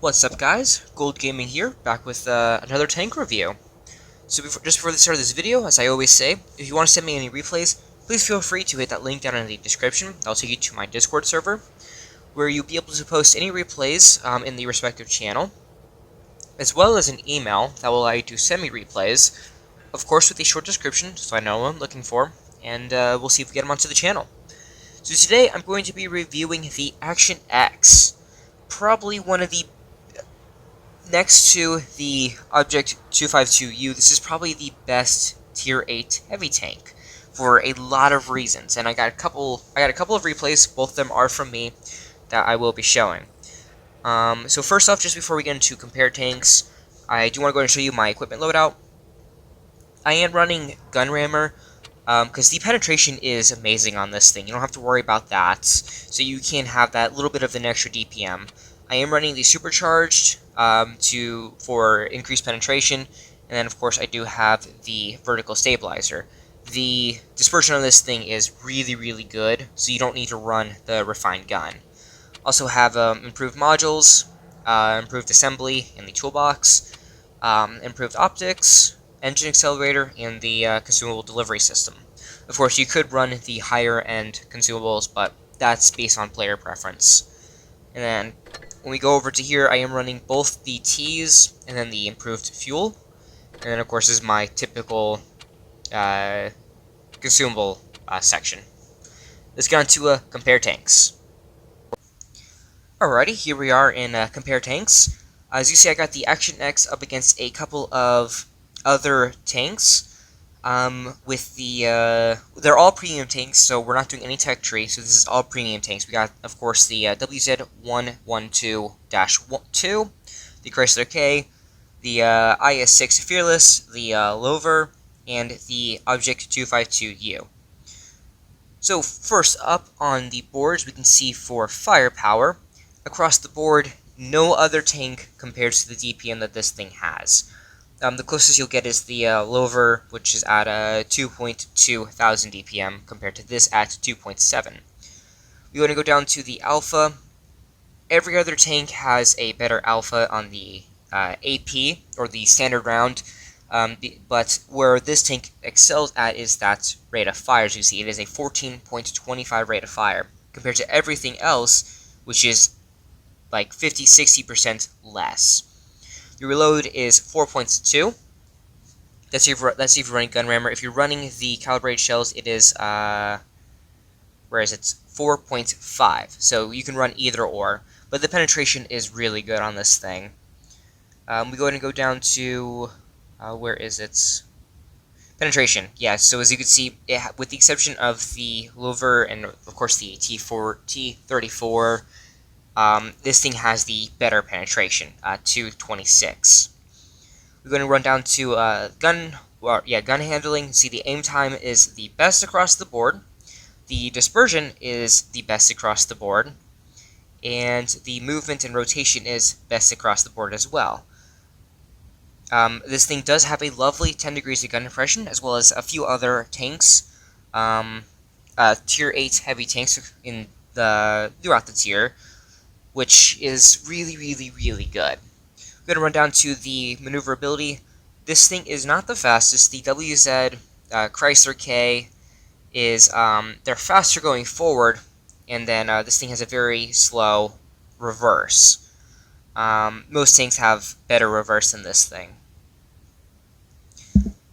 What's up, guys? Gold Gaming here, back with another tank review. So just before the start of this video, as I always say, if you want to send me any replays, please feel free to hit that link down in the description. That'll take you to my Discord server, where you'll be able to post any replays in the respective channel, as well as an email that will allow you to send me replays, of course with a short description, so I know what I'm looking for, and we'll see if we get them onto the channel. So today, I'm going to be reviewing the Action X, probably one of the next to the Object 252U, this is probably the best Tier 8 heavy tank for a lot of reasons, and I got a couple of replays. Both of them are from me that I will be showing. So first off, just before we get into compare tanks, I do want to go ahead and show you my equipment loadout. I am running gun rammer because the penetration is amazing on this thing. You don't have to worry about that, so you can have that little bit of an extra DPM. I am running the supercharged for increased penetration, and then of course I do have the vertical stabilizer. The dispersion on this thing is really good, so you don't need to run the refined gun. Also have improved modules, improved assembly in the toolbox, improved optics, engine accelerator, and the consumable delivery system. Of course, you could run the higher end consumables, but that's based on player preference. And then when we go over to here, I am running both the T's and then the improved fuel. And then, of course, is my typical consumable section. Let's get on to compare tanks. Alrighty, here we are in compare tanks. As you see, I got the Action X up against a couple of other tanks. With the they're all premium tanks, so we're not doing any tech tree, so this is all premium tanks. We got, of course, the WZ112-2, the Chrysler K, the IS-6 Fearless, the Lover, and the Object 252U. So first up on the boards, we can see for firepower, across the board, no other tank compares to the DPM that this thing has. The closest you'll get is the Lover, which is at 2.2 thousand DPM, compared to this at 2.7. We want to go down to the Alpha. Every other tank has a better Alpha on the AP, or the standard round, but where this tank excels at is that rate of fire. As you see, it is a 14.25 rate of fire, compared to everything else, which is like 50-60% less. The reload is 4.2. That's if you're running gun rammer. If you're running the calibrated shells, it is where is it? 4.5. So you can run either or, but the penetration is really good on this thing. We go ahead and go down to where is it? Penetration. Yeah. So as you can see, with the exception of the Lover and of course the T34. This thing has the better penetration, 226. We're going to run down to gun handling. See, the aim time is the best across the board. The dispersion is the best across the board. And the movement and rotation is best across the board as well. This thing does have a lovely 10 degrees of gun compression, as well as a few other tanks. Tier 8 heavy tanks throughout the tier, which is really good. We're going to run down to the maneuverability. This thing is not the fastest. The WZ Chrysler K is, they're faster going forward, and then this thing has a very slow reverse. Most tanks have better reverse than this thing.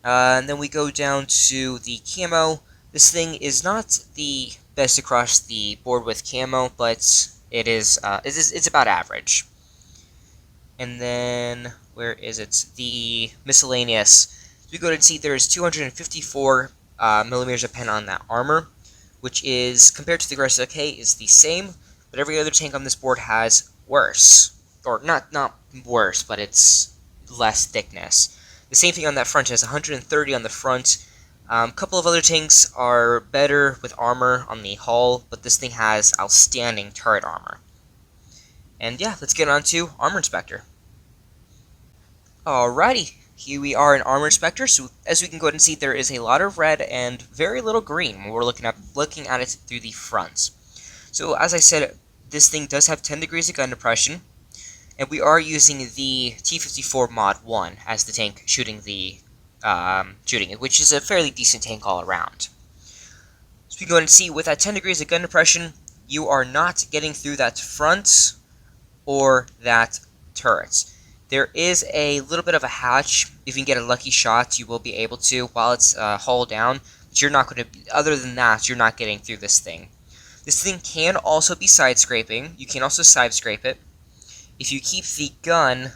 And then we go down to the camo. This thing is not the best across the board with camo, but it's about average. And then, where is it? The miscellaneous. So we go ahead and see there's 254 millimeters of pen on that armor, which is, compared to the Chrysler K, is the same, but every other tank on this board has worse. Or, not worse, but it's less thickness. The same thing on that front. It has 130 on the front. A couple of other tanks are better with armor on the hull, but this thing has outstanding turret armor. And yeah, let's get on to Armor Inspector. Alrighty, here we are in Armor Inspector. So as we can go ahead and see, there is a lot of red and very little green when we're looking at it through the front. So as I said, this thing does have 10 degrees of gun depression, And we are using the T-54 Mod 1 as the tank shooting it, which is a fairly decent tank all around. So we can go ahead and see, with that 10 degrees of gun depression, you are not getting through that front or that turret. There is a little bit of a hatch. If you can get a lucky shot, you will be able to while it's hull down. But you're not going to, other than that, you're not getting through this thing. This thing can also be side scraping. You can also side scrape it. If you keep the gun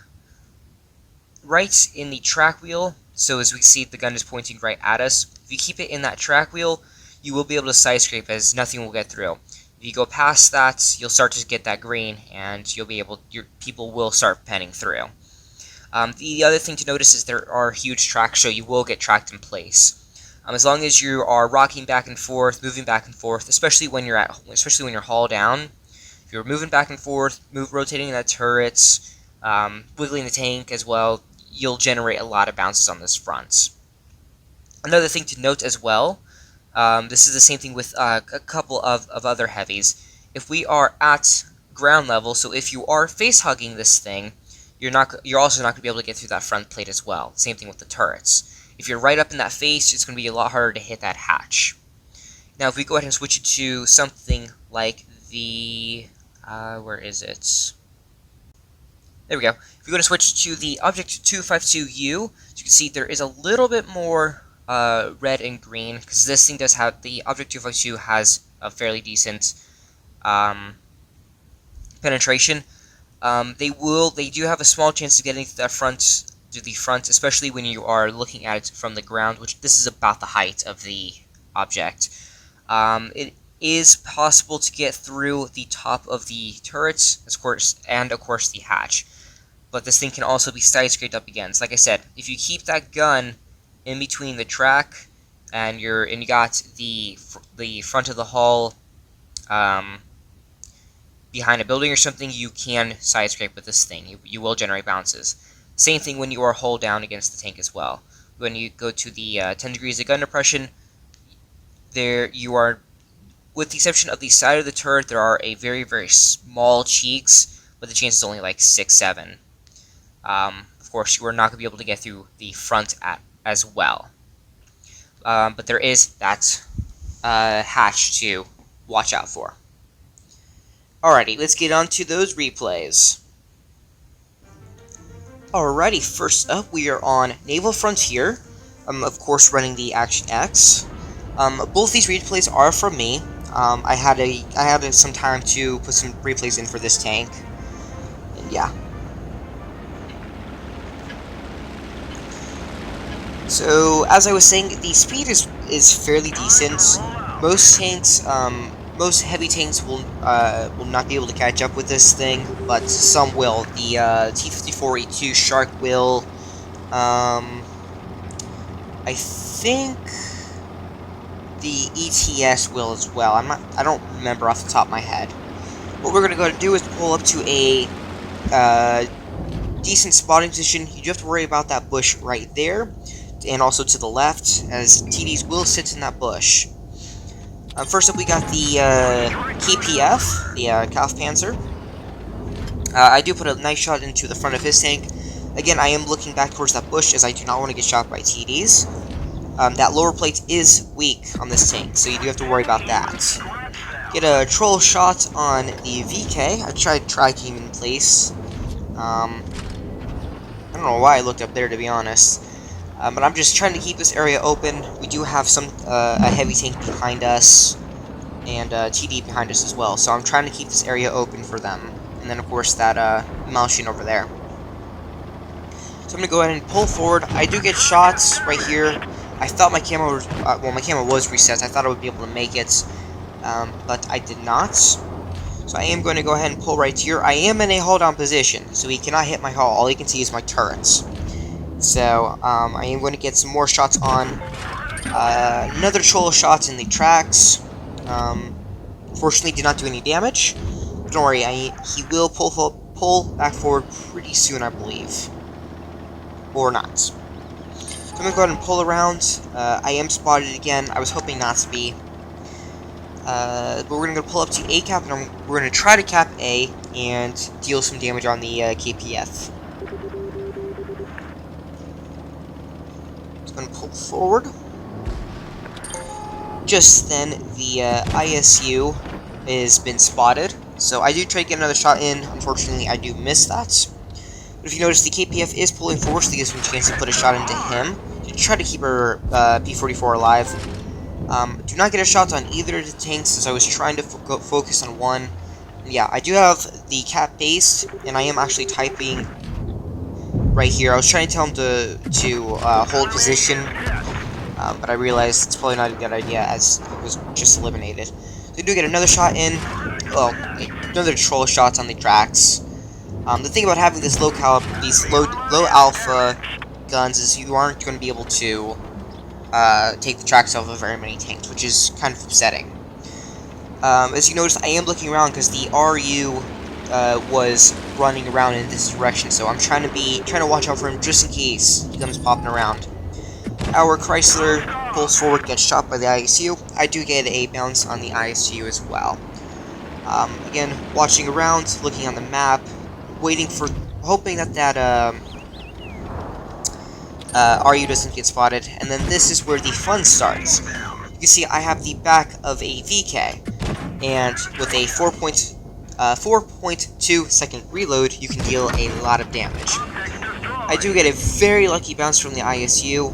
right in the track wheel, so as we see the gun is pointing right at us, if you keep it in that track wheel, you will be able to side scrape as nothing will get through. If you go past that, you'll start to get that green, and you'll be able, your people will start penning through. The other thing to notice is there are huge tracks, so you will get tracked in place. As long as you are rocking back and forth, moving back and forth, especially when you're hull down. If you're moving back and forth, rotating that turrets, wiggling the tank as well, you'll generate a lot of bounces on this front. Another thing to note as well, this is the same thing with a couple of other heavies. If we are at ground level, so if you are face hugging this thing, you're also not going to be able to get through that front plate as well. Same thing with the turrets. If you're right up in that face, it's going to be a lot harder to hit that hatch. Now, if we go ahead and switch it to something like the where is it? There we go. If we go to switch to the Object 252U, as you can see there is a little bit more red and green, because this thing does have, the Object 252 has a fairly decent penetration. They do have a small chance of getting to the front, especially when you are looking at it from the ground, which this is about the height of the object. It is possible to get through the top of the turrets, of course, the hatch. But this thing can also be side scraped up again. So like I said, if you keep that gun in between the track and you got the front of the hull behind a building or something, you can side scrape with this thing. You will generate bounces. Same thing when you are hull down against the tank as well. When you go to the 10 degrees of gun depression, there you are, with the exception of the side of the turret, there are a very, very small cheeks, but the chance is only like 6-7. Of course, you are not going to be able to get through the front as well. But there is that hatch to watch out for. Alrighty, let's get on to those replays. Alrighty, first up we are on Naval Frontier, of course running the Action X. Both these replays are from me. I had some time to put some replays in for this tank, and yeah. So as I was saying, the speed is fairly decent. Most tanks, most heavy tanks will not be able to catch up with this thing, but some will. The T-54E2 Shark will. I think the ETS will as well. I don't remember off the top of my head. What we're gonna go to do is pull up to a decent spotting position. You do have to worry about that bush right there, and also to the left, as TDs will sit in that bush. First up, we got the KPF, the Kampfpanzer. I do put a nice shot into the front of his tank. Again, I am looking back towards that bush, as I do not want to get shot by TDs. That lower plate is weak on this tank, so you do have to worry about that. Get a troll shot on the VK. I tried tracking him in place. I don't know why I looked up there, to be honest. But I'm just trying to keep this area open. We do have a heavy tank behind us, and TD behind us as well. So I'm trying to keep this area open for them. And then, of course, that machine over there. So I'm going to go ahead and pull forward. I do get shots right here. I thought my camera was, my camera was reset. I thought I would be able to make it, but I did not. So I am going to go ahead and pull right here. I am in a hold-on position, so he cannot hit my hull. All he can see is my turrets. So, I am going to get some more shots on another troll shot in the tracks. Fortunately, did not do any damage. But don't worry, he will pull back forward pretty soon, I believe. Or not. So I'm going to go ahead and pull around. I am spotted again. I was hoping not to be. But we're going to pull up to A cap, and we're going to try to cap A. and deal some damage on the KPF. Just going to pull forward. Just then, the ISU has been spotted, so I do try to get another shot in. Unfortunately, I do miss that. But if you notice, the KPF is pulling forward, so it gives me a chance to put a shot into him to try to keep her P-44 alive. Do not get a shot on either of the tanks, as I was trying to focus on one. And yeah, I do have the cap base, and I am actually typing right here. I was trying to tell him to hold position, but I realized it's probably not a good idea, as it was just eliminated. So we do get another shot in. Well, another troll shots on the tracks. The thing about having this these low alpha guns is you aren't going to be able to take the tracks off of very many tanks, which is kind of upsetting. As you notice, I am looking around because the RU was running around in this direction, so I'm trying to watch out for him just in case he comes popping around. Our Chrysler pulls forward, gets shot by the ISU. I do get a bounce on the ISU as well. Again, watching around, looking on the map, hoping that RU doesn't get spotted, and then this is where the fun starts. You can see I have the back of a VK, and with a 4.2 second reload, you can deal a lot of damage. I do get a very lucky bounce from the ISU,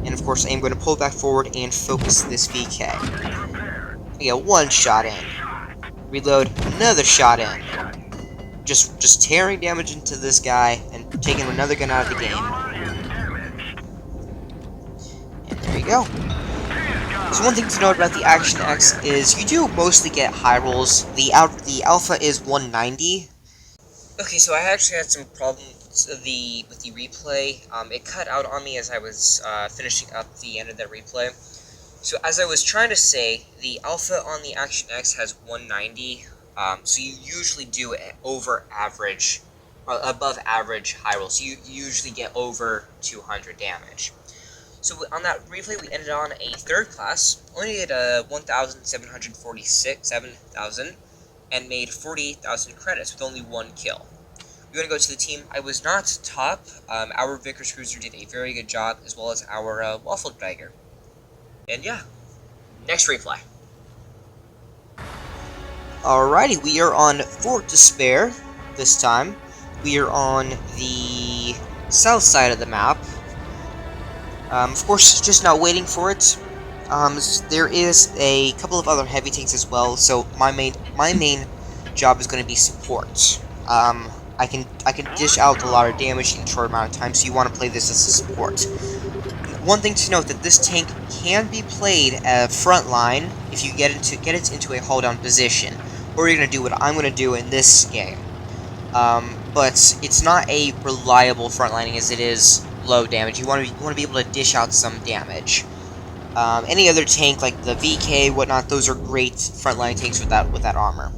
and of course I am going to pull back forward and focus this VK. I get one shot in. Reload, another shot in. Just tearing damage into this guy and taking another gun out of the game. And there you go. So one thing to note about the Action X is you do mostly get high rolls. The alpha is 190. Okay, so I actually had some problems with the replay. It cut out on me as I was finishing up the end of that replay. So as I was trying to say, the alpha on the Action X has 190. So you usually do above average high rolls. So you usually get over 200 damage. So on that replay, we ended on a third class, only did 1,747,000, and made 48,000 credits with only one kill. We're going to go to the team. I was not top. Our Vickers Cruiser did a very good job, as well as our Waffle Dagger. And yeah, next replay. Alrighty, we are on Fort Despair this time. We are on the south side of the map. Of course, just now waiting for it. There is a couple of other heavy tanks as well, so my main job is going to be support. I can dish out a lot of damage in a short amount of time, so you want to play this as a support. One thing to note that this tank can be played at front line if you get it into a hold down position, or you're going to do what I'm going to do in this game. But it's not a reliable frontlining as it is low damage. You want to be able to dish out some damage. Any other tank like the VK, whatnot, those are great frontline tanks with that armor.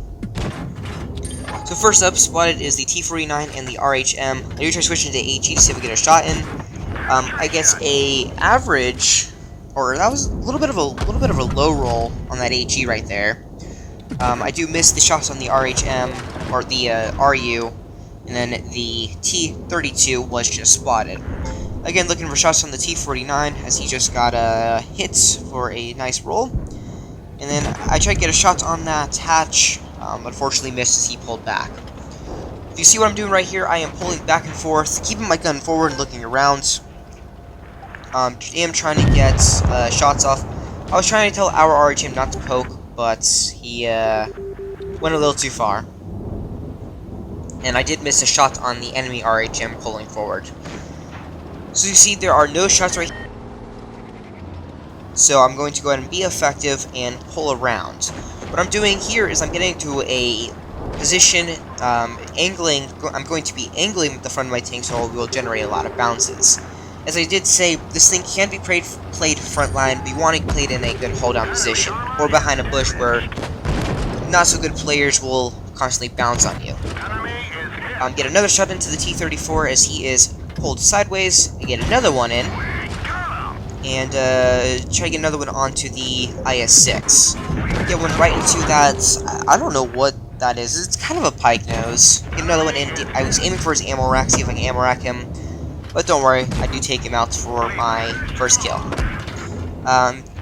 So first up, spotted is the T-49 and the RHM. I do try switching to HE to see if we get a shot in. I get a average, or that was a little bit of a low roll on that HE right there. I do miss the shots on the RHM or the RU, and then the T-32 was just spotted. Again, looking for shots on the T-49 as he just got hits for a nice roll. And then I tried to get a shot on that hatch, unfortunately missed as he pulled back. If you see what I'm doing right here, I am pulling back and forth, keeping my gun forward, looking around. I am trying to get shots off. I was trying to tell our RHM not to poke, but he went a little too far. And I did miss a shot on the enemy RHM pulling forward. So you see there are no shots right here. So I'm going to go ahead and be effective and pull around. What I'm doing here is I'm getting to a position, angling. I'm going to be angling at the front of my tank so we will generate a lot of bounces. As I did say, this thing can be played frontline, but you want to play it in a good hold-down position, or behind a bush where not-so-good players will constantly bounce on you. Get another shot into the T-34 as he is pulled sideways, and get another one in, and try to get another one onto the IS-6. Get one right into that, I don't know what that is. It's kind of a pike nose. Get another one in. I was aiming for his ammo rack, see if I can ammo rack him. But don't worry, I do take him out for my first kill.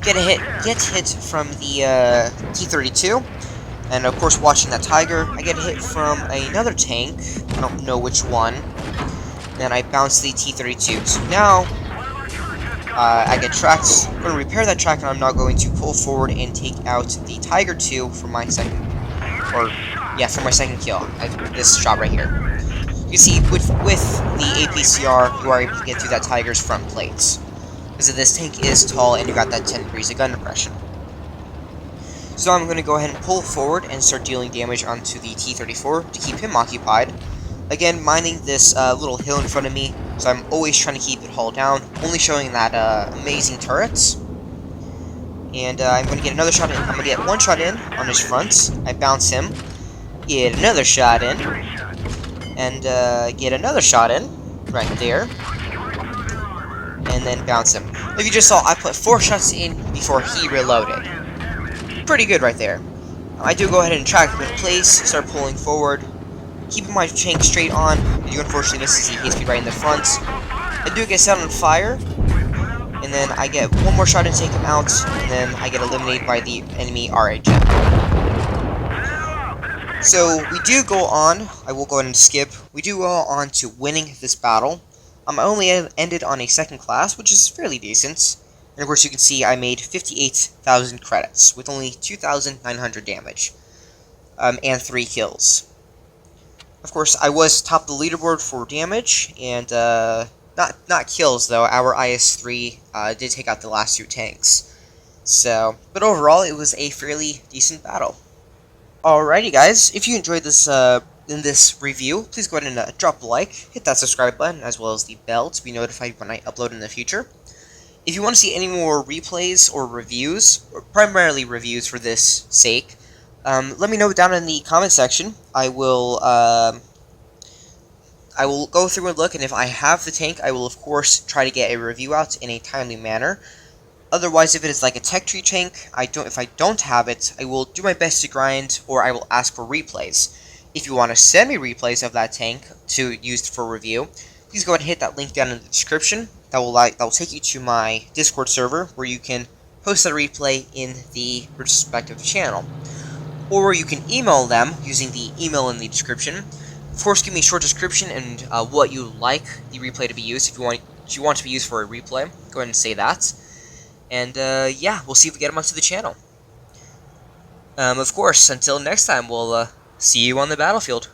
Get hit from the T-32. And of course, watching that Tiger, I get hit from another tank. I don't know which one. Then I bounce the T-32. So now, I get tracked. I'm going to repair that track, and I'm now going to pull forward and take out the Tiger 2 for my second, for my second kill. This shot right here. You can see, with the APCR, you are able to get through that Tiger's front plates. Because this tank is tall, and you got that 10 degrees of gun depression. So I'm going to go ahead and pull forward and start dealing damage onto the T-34 to keep him occupied. Again, mining this little hill in front of me, so I'm always trying to keep it hull down, only showing that amazing turrets. And I'm going to get another shot in. I'm going to get one shot in on his front. I bounce him. Get another shot in. And get another shot in. Right there. And then bounce him. If you just saw, I put 4 shots in before he reloaded. Pretty good right there. I do go ahead and track him in place, start pulling forward, keeping my tank straight on. He unfortunately misses, he hits me right in the front. I do get set on fire, and then I get one more shot and take him out, and then I get eliminated by the enemy RA jet. So we do go on, I will go ahead and skip, we do go on to winning this battle. I only ended on a second class, which is fairly decent. And of course you can see I made 58,000 credits, with only 2,900 damage, and 3 kills. Of course, I was top the leaderboard for damage, and not kills though. Our IS-3 did take out the last 2 tanks. So, but overall, it was a fairly decent battle. Alrighty, guys, if you enjoyed this in this review, please go ahead and drop a like, hit that subscribe button, as well as the bell to be notified when I upload in the future. If you want to see any more replays or reviews, or primarily reviews for this sake, let me know down in the comment section. I will go through and look, and if I have the tank, I will of course try to get a review out in a timely manner. Otherwise, if it is like a tech tree tank, if I don't have it, I will do my best to grind, or I will ask for replays. If you want to send me replays of that tank to use for review, please go ahead and hit that link down in the description. That will take you to my Discord server, where you can post a replay in the respective channel. Or you can email them using the email in the description. Of course, give me a short description and what you like the replay to be used. If you want to be used for a replay, go ahead and say that. And yeah, we'll see if we get them onto the channel. Of course, until next time, we'll see you on the battlefield.